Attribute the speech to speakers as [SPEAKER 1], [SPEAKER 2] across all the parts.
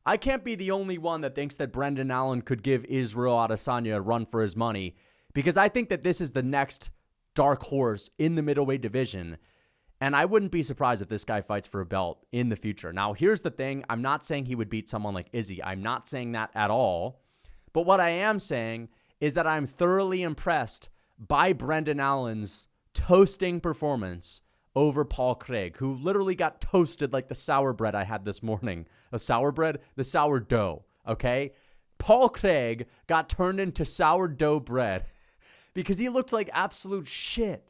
[SPEAKER 1] I can't be the only one that thinks that Brendan Allen could give Israel Adesanya a run for his money, because I think that this is the next dark horse in the middleweight division. And I wouldn't be surprised if this guy fights for a belt in the future. Now, here's the thing. I'm not saying he would beat someone like Izzy. I'm not saying that at all. But what I am saying is that I'm thoroughly impressed by Brendan Allen's toasting performance over Paul Craig, who literally got toasted like the sour bread I had this morning. A sour bread? The sourdough, okay? Paul Craig got turned into sourdough bread because he looked like absolute shit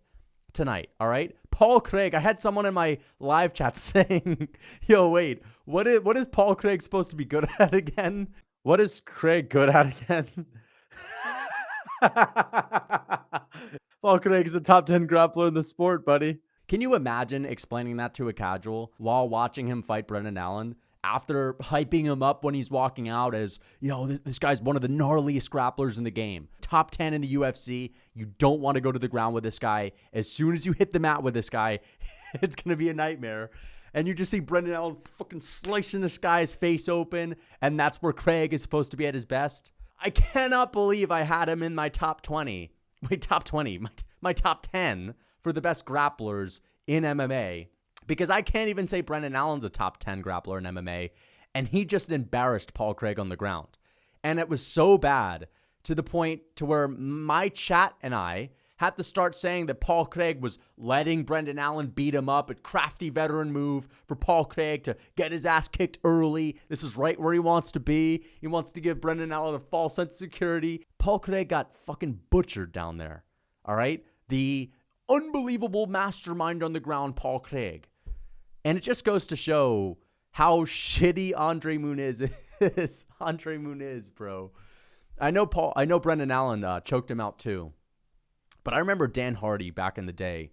[SPEAKER 1] tonight, all right? Paul Craig, I had someone in my live chat saying, yo, wait, what is Paul Craig supposed to be good at again? What is Craig good at again? Paul Craig is a top 10 grappler in the sport, buddy. Can you imagine explaining that to a casual while watching him fight Brendan Allen? After hyping him up when he's walking out as, this guy's one of the gnarliest grapplers in the game. Top 10 in the UFC. You don't want to go to the ground with this guy. As soon as you hit the mat with this guy, it's going to be a nightmare. And you just see Brendan Allen fucking slicing this guy's face open, and that's where Craig is supposed to be at his best. I cannot believe I had him in my top 20. Wait, top 20. My top 10 for the best grapplers in MMA. Because I can't even say Brendan Allen's a top 10 grappler in MMA, and he just embarrassed Paul Craig on the ground. And it was so bad to the point to where my chat and I had to start saying that Paul Craig was letting Brendan Allen beat him up, a crafty veteran move for Paul Craig to get his ass kicked early. This is right where he wants to be. He wants to give Brendan Allen a false sense of security. Paul Craig got fucking butchered down there, all right? The unbelievable mastermind on the ground, Paul Craig. And it just goes to show how shitty Andre Muniz is. Andre Muniz, bro. I know Brendan Allen choked him out too. But I remember Dan Hardy back in the day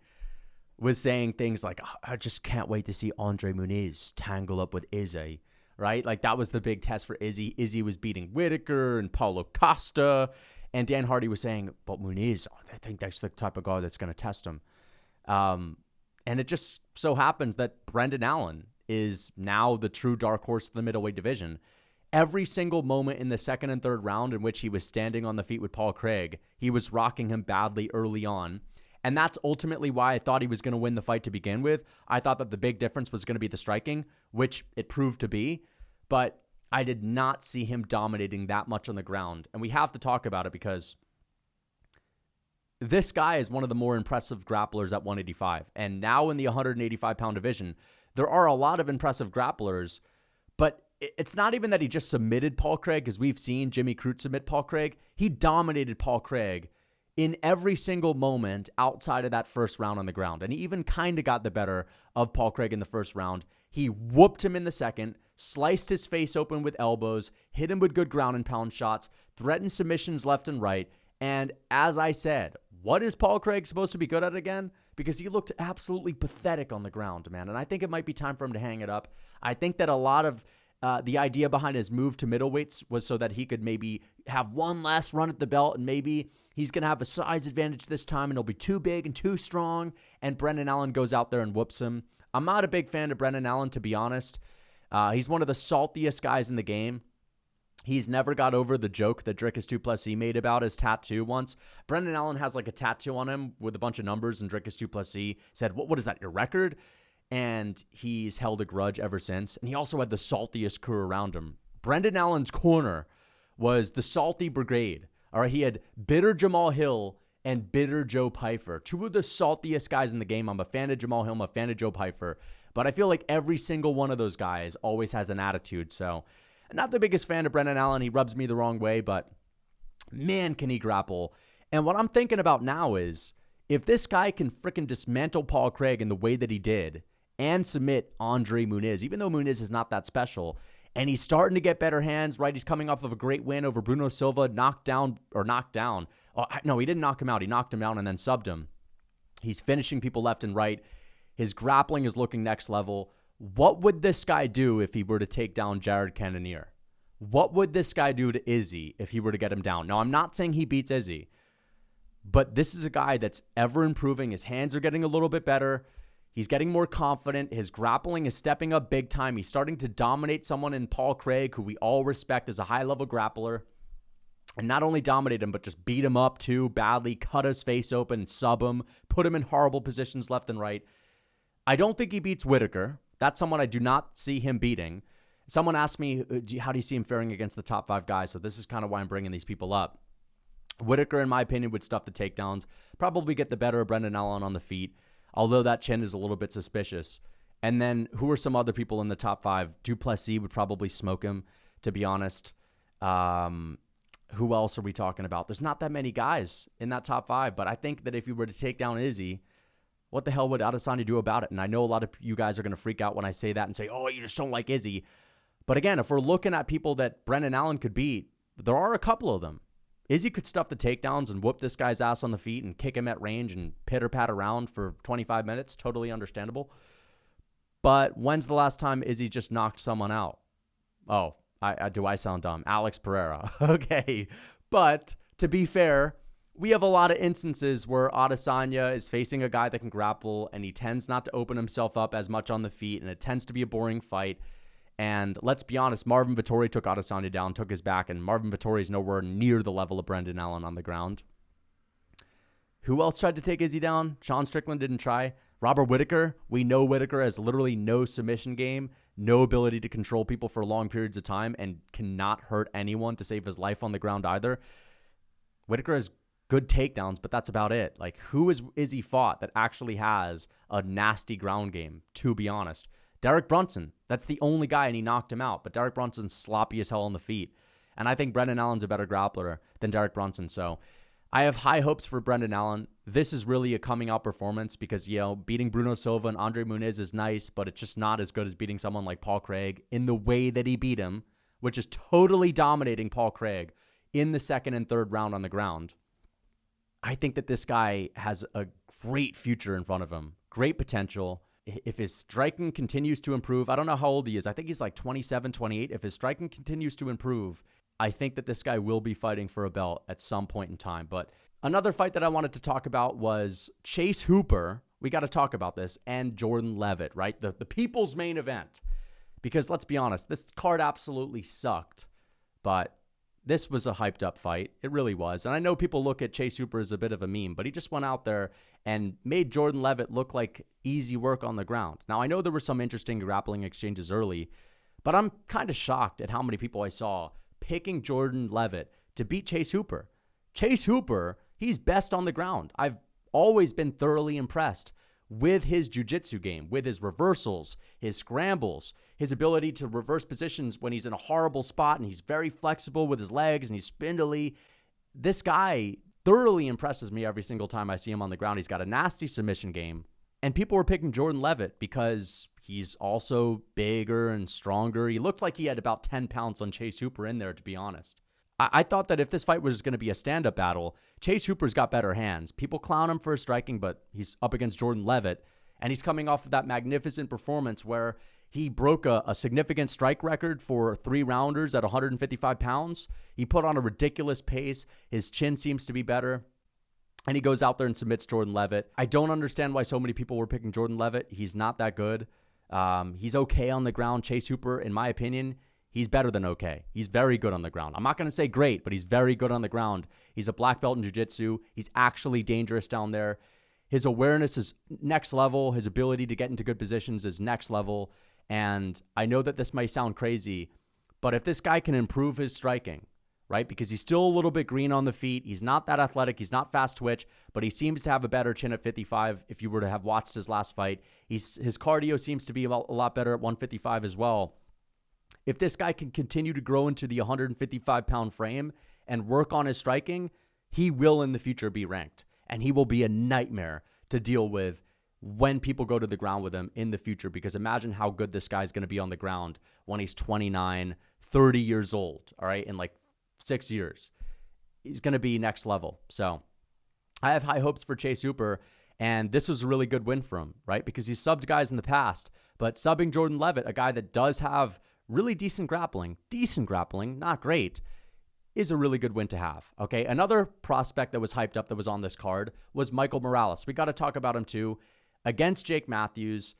[SPEAKER 1] was saying things like, I just can't wait to see Andre Muniz tangle up with Izzy, right? Like that was the big test for Izzy. Izzy was beating Whitaker and Paulo Costa. And Dan Hardy was saying, but Muniz, I think that's the type of guy that's going to test him. And it just so happens that Brendan Allen is now the true dark horse of the middleweight division. Every single moment in the second and third round in which he was standing on the feet with Paul Craig, he was rocking him badly early on. And that's ultimately why I thought he was going to win the fight to begin with. I thought that the big difference was going to be the striking, which it proved to be. But I did not see him dominating that much on the ground. And we have to talk about it because this guy is one of the more impressive grapplers at 185. And now in the 185-pound division, there are a lot of impressive grapplers, but it's not even that he just submitted Paul Craig, as we've seen Jimmy Crute submit Paul Craig. He dominated Paul Craig in every single moment outside of that first round on the ground. And he even kind of got the better of Paul Craig in the first round. He whooped him in the second, sliced his face open with elbows, hit him with good ground and pound shots, threatened submissions left and right. And as I said, what is Paul Craig supposed to be good at again? Because he looked absolutely pathetic on the ground, man. And I think it might be time for him to hang it up. I think that a lot of the idea behind his move to middleweights was so that he could maybe have one last run at the belt, and maybe he's going to have a size advantage this time and he'll be too big and too strong, and Brendan Allen goes out there and whoops him. I'm not a big fan of Brendan Allen, to be honest. He's one of the saltiest guys in the game. He's never got over the joke that Dricus Du Plessis made about his tattoo once. Brendan Allen has like a tattoo on him with a bunch of numbers, and Dricus Du Plessis said, what is that, your record? And he's held a grudge ever since. And he also had the saltiest crew around him. Brendan Allen's corner was the salty brigade. All right, he had bitter Jamal Hill and bitter Joe Pyfer. Two of the saltiest guys in the game. I'm a fan of Jamal Hill. I'm a fan of Joe Pyfer. But I feel like every single one of those guys always has an attitude. So I'm not the biggest fan of Brendan Allen. He rubs me the wrong way, but man, can he grapple. And what I'm thinking about now is if this guy can freaking dismantle Paul Craig in the way that he did and submit Andre Muniz, even though Muniz is not that special, and he's starting to get better hands, right? He's coming off of a great win over Bruno Silva, knocked down. Oh, no, he didn't knock him out. He knocked him down and then subbed him. He's finishing people left and right. His grappling is looking next level. What would this guy do if he were to take down Jared Cannonier? What would this guy do to Izzy if he were to get him down? Now, I'm not saying he beats Izzy, but this is a guy that's ever improving. His hands are getting a little bit better. He's getting more confident. His grappling is stepping up big time. He's starting to dominate someone in Paul Craig, who we all respect as a high-level grappler. And not only dominate him, but just beat him up too badly, cut his face open, sub him, put him in horrible positions left and right. I don't think he beats Whitaker. That's someone I do not see him beating. Someone asked me, how do you see him faring against the top 5 guys? So this is kind of why I'm bringing these people up. Whitaker, in my opinion, would stuff the takedowns, probably get the better of Brendan Allen on the feet, although that chin is a little bit suspicious. And then who are some other people in the top 5? Duplessis would probably smoke him, to be honest. Who else are we talking about? There's not that many guys in that top 5, but I think that if you were to take down Izzy, what the hell would Adesanya do about it? And I know a lot of you guys are going to freak out when I say that and say, oh, you just don't like Izzy. But again, if we're looking at people that Brendan Allen could beat, there are a couple of them. Izzy could stuff the takedowns and whoop this guy's ass on the feet and kick him at range and pitter-pat around for 25 minutes. Totally understandable. But when's the last time Izzy just knocked someone out? Oh, do I sound dumb? Alex Pereira. Okay. But to be fair, we have a lot of instances where Adesanya is facing a guy that can grapple and he tends not to open himself up as much on the feet, and it tends to be a boring fight. And let's be honest, Marvin Vettori took Adesanya down, took his back, and Marvin Vettori is nowhere near the level of Brendan Allen on the ground. Who else tried to take Izzy down? Sean Strickland didn't try. Robert Whitaker, we know Whitaker has literally no submission game, no ability to control people for long periods of time, and cannot hurt anyone to save his life on the ground either. Whitaker has good takedowns, but that's about it. Like, who is Izzy fought that actually has a nasty ground game, to be honest? Derek Brunson, that's the only guy, and he knocked him out. But Derek Brunson's sloppy as hell on the feet. And I think Brendan Allen's a better grappler than Derek Brunson. So I have high hopes for Brendan Allen. This is really a coming out performance because, beating Bruno Silva and Andre Muniz is nice, but it's just not as good as beating someone like Paul Craig in the way that he beat him, which is totally dominating Paul Craig in the second and third round on the ground. I think that this guy has a great future in front of him, great potential. If his striking continues to improve, I don't know how old he is. I think he's like 27, 28. If his striking continues to improve, I think that this guy will be fighting for a belt at some point in time. But another fight that I wanted to talk about was Chase Hooper. We got to talk about this, and Jordan Leavitt, right? The people's main event. Because let's be honest, this card absolutely sucked. But this was a hyped up fight. It really was. And I know people look at Chase Hooper as a bit of a meme, but he just went out there and made Jordan Leavitt look like easy work on the ground. Now, I know there were some interesting grappling exchanges early, but I'm kind of shocked at how many people I saw picking Jordan Leavitt to beat Chase Hooper. Chase Hooper, he's best on the ground. I've always been thoroughly impressed with his jiu-jitsu game, with his reversals, his scrambles, his ability to reverse positions when he's in a horrible spot, and he's very flexible with his legs, and he's spindly. This guy thoroughly impresses me every single time I see him on the ground. He's got a nasty submission game, and people were picking Jordan Leavitt because he's also bigger and stronger. He looked like he had about 10 pounds on Chase Hooper in there, to be honest. I thought that if this fight was going to be a stand-up battle, Chase Hooper's got better hands. People clown him for his striking, but he's up against Jordan Leavitt, and he's coming off of that magnificent performance where he broke a significant strike record for 3-rounders at 155 pounds. He put on a ridiculous pace. His chin seems to be better, and he goes out there and submits Jordan Leavitt. I don't understand why so many people were picking Jordan Leavitt. He's not that good. He's okay on the ground. Chase Hooper, in my opinion, he's better than okay. He's very good on the ground. I'm not going to say great, but he's very good on the ground. He's a black belt in jiu-jitsu. He's actually dangerous down there. His awareness is next level. His ability to get into good positions is next level. And I know that this might sound crazy, but if this guy can improve his striking, right? Because he's still a little bit green on the feet. He's not that athletic. He's not fast twitch, but he seems to have a better chin at 55 if you were to have watched his last fight. His cardio seems to be a lot better at 155 as well. If this guy can continue to grow into the 155-pound frame and work on his striking, he will in the future be ranked. And he will be a nightmare to deal with when people go to the ground with him in the future. Because imagine how good this guy's going to be on the ground when he's 29, 30 years old, all right, in like 6 years. He's going to be next level. So I have high hopes for Chase Hooper, and this was a really good win for him, right? Because he's subbed guys in the past, but subbing Jordan Leavitt, a guy that does have really decent grappling, not great, is a really good win to have, okay? Another prospect that was hyped up that was on this card was Michael Morales. We got to talk about him too. against Jake Matthews.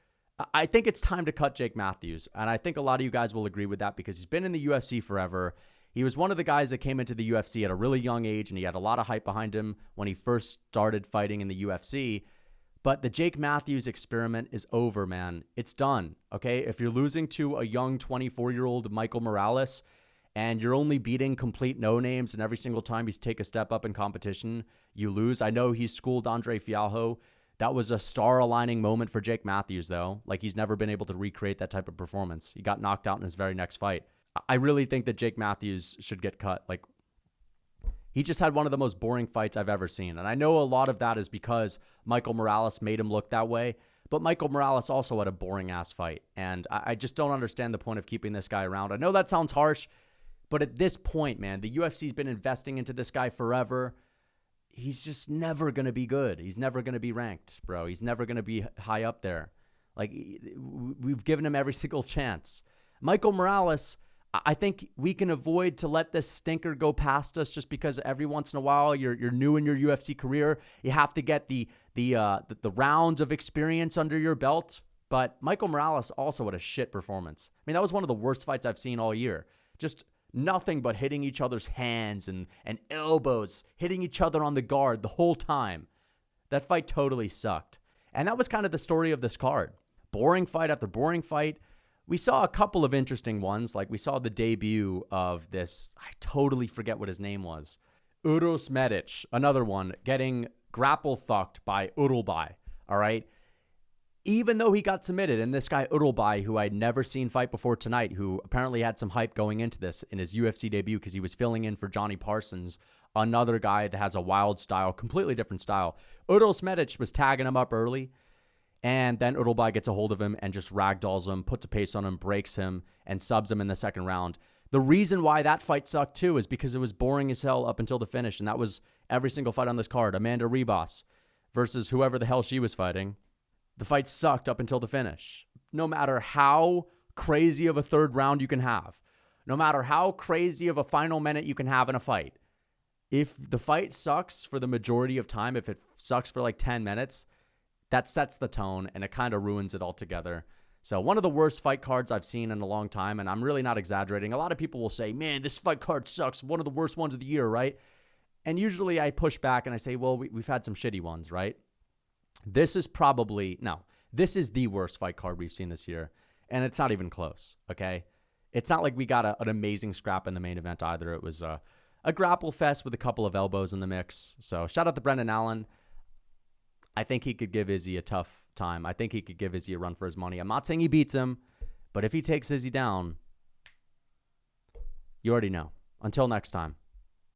[SPEAKER 1] I think it's time to cut Jake Matthews. And I think a lot of you guys will agree with that because he's been in the UFC forever. He was one of the guys that came into the UFC at a really young age, and he had a lot of hype behind him when he first started fighting in the UFC. But the Jake Matthews experiment is over, man. It's done, okay? If you're losing to a young 24-year-old Michael Morales and you're only beating complete no-names and every single time you take a step up in competition, you lose. I know he's schooled Andre Fialho. That was a star-aligning moment for Jake Matthews, though. Like, he's never been able to recreate that type of performance. He got knocked out in his very next fight. I really think that Jake Matthews should get cut. Like, he just had one of the most boring fights I've ever seen. And I know a lot of that is because Michael Morales made him look that way. But Michael Morales also had a boring-ass fight. And I just don't understand the point of keeping this guy around. I know that sounds harsh, but at this point, man, the UFC's been investing into this guy forever. He's just never going to be good. He's never going to be ranked, bro. He's never going to be high up there. Like, we've given him every single chance. Michael Morales, I think we can avoid to let this stinker go past us just because every once in a while you're new in your UFC career. You have to get the rounds of experience under your belt. But Michael Morales also had a shit performance. I mean, that was one of the worst fights I've seen all year. Just nothing but hitting each other's hands and elbows, hitting each other on the guard the whole time. That fight totally sucked. And that was kind of the story of this card. Boring fight after boring fight. We saw a couple of interesting ones. Like, we saw the debut of this, I totally forget what his name was, Uros Medic, another one, getting grapple fucked by Urulbai, all right? Even though he got submitted, and this guy Urulbai, who I'd never seen fight before tonight, who apparently had some hype going into this in his UFC debut because he was filling in for Johnny Parsons, another guy that has a wild style, completely different style. Uros Medic was tagging him up early, and then Urulbai gets a hold of him and just ragdolls him, puts a pace on him, breaks him, and subs him in the second round. The reason why that fight sucked, too, is because it was boring as hell up until the finish, and that was every single fight on this card. Amanda Ribas versus whoever the hell she was fighting. The fight sucked up until the finish. No matter how crazy of a third round you can have, no matter how crazy of a final minute you can have in a fight, if the fight sucks for the majority of time, if it sucks for like 10 minutes, that sets the tone and it kind of ruins it altogether. So one of the worst fight cards I've seen in a long time, and I'm really not exaggerating. A lot of people will say, man, this fight card sucks. One of the worst ones of the year, right? And usually I push back and I say, well, we've had some shitty ones, right? This is the worst fight card we've seen this year. And it's not even close, okay? It's not like we got an amazing scrap in the main event either. It was a grapple fest with a couple of elbows in the mix. So shout out to Brendan Allen. I think he could give Izzy a tough time. I think he could give Izzy a run for his money. I'm not saying he beats him, but if he takes Izzy down, you already know. Until next time.